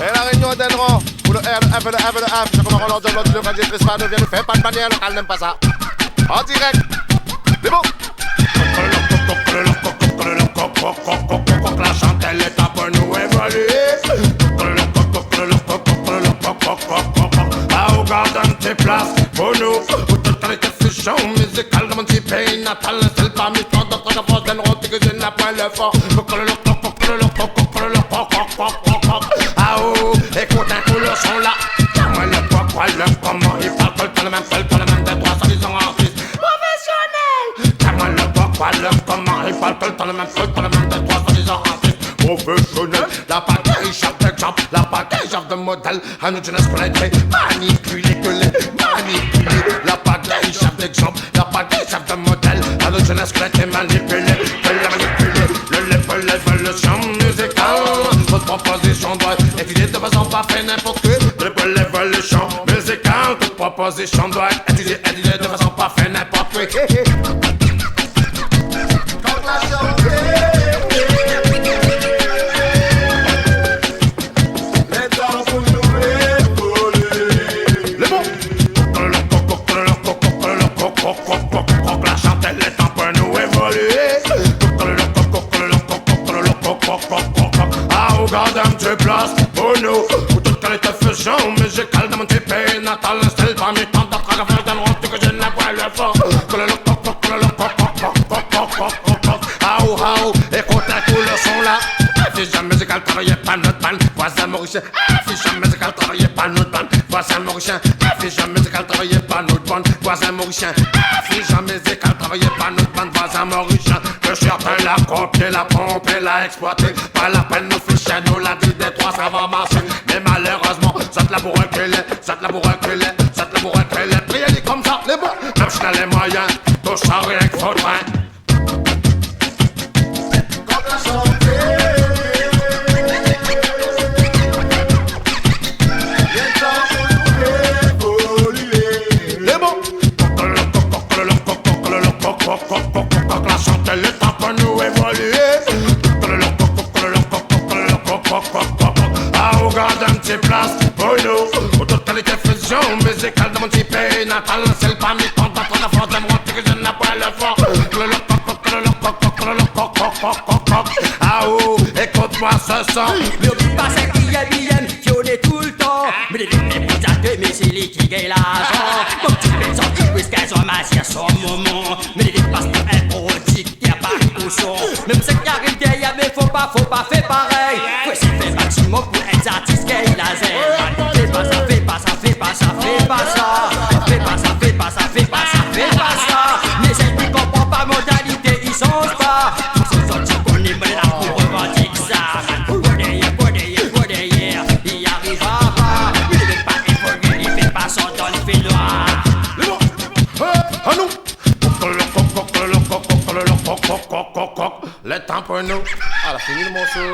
Et la réunion d'Enro, pour le R, le F et le F et le F, c'est comme on leur demande le Candier Crispano vient nous faire, pas de manière locale, n'aime pas ça. En direct, c'est bon. La chantelle est à pour nous évoluer. Ah, au garden, tes places pour nous. Pour toute qualité fusion musicale de mon petit pays natal. C'est pas mis tant d'autres de France d'Enro, que je n'ai point le fort. Ah, oh, écoute un coup le son là. Moi, le pourquoi, le comment, il parle tout le même, des trois, soi-disant artistes professionnels. Moi, le pourquoi, le comment, il parle tout le même, des trois, soi-disant artistes professionnels. La bagaille, chaque exemple, la bagaille, de modèle, à nous jeunesse qu'on a été manipulé, que les manipulés. La bagaille, chaque d'exemple, la bagaille, de modèle, à nous jeunesse qu'on a été manipulé, que les manipulés. L'évolution musicale, votre proposition doit être étudiée de façon pas fait n'importe quoi. L'évolution musicale, toute proposition doit être étudiée de façon pas fait n'importe quoi. Quand la chanter, les temps pour nous évoluer. Le bon. La chantelle est temps pour nous évoluer. Ah, au gardem, tu places pour nous. Pour toute qualité fusion musicale de mon petit pays natal. Style parmi tant d'autres affaires d'un rond que je n'ai pas le fort. Ah, oh, écoute un coup le son là. Affiche musical, travaillez pas notre bande. Voisin mauricien, affiche musical, travaillez pas notre bande. Voisin mauricien, affiche musical, travaillez pas notre bande. Voisin mauricien, affiche musical, travaillez pas notre bande. Voisin mauricien, que certains la copier, la pomper, la exploiter. Pas la peine nous ficher, nous la dit des trois, ça va marcher. Mais malheureusement, ça te la pour reculer, ça te la pour reculer, ça te la pour reculer. Priez comme ça, les bons, même si t'as les moyens, tout ça rien qu'il faudrait. quand la chanter, les temps pour nous évoluer. Les bons. La chantelle est temps pour nous évoluer. Ah, au gardem, tes places pour nous. Pour toute qualité fusion musicale de mon petit pays natal. C'est le parmi tant d'autres de France d'Enro que je n'ai pas le fort. Ah, oh, écoute-moi ce son. N'oublie pas ça qui est bien, qui on est tout le temps. Mais les lunettes pour deux, mais c'est lui qui gagne l'argent. Mon petit maison, il puisse qu'elles ont massé à son moment. Mais les dépenses pour un produit qui a pas au son. Même ce qui arrive derrière, mais faut pas faire pareil. Faut essayer de faire maximum pour être artiste qui est laser. Fais pas ça, fais pas ça, fais pas ça, fais pas ça. Fais pas ça, fais pas ça, fais pas ça, fais pas ça. Mais celles qui comprennent pas modalité, ils changent pas. Tous ces autres qu'on est là pour revendiquer ça. Il arrivera pas. Il ne fait pas évoluer, il fait pas son temps, il fait noir. À nous. Le temps pour nous. Ah, la fini le morceau.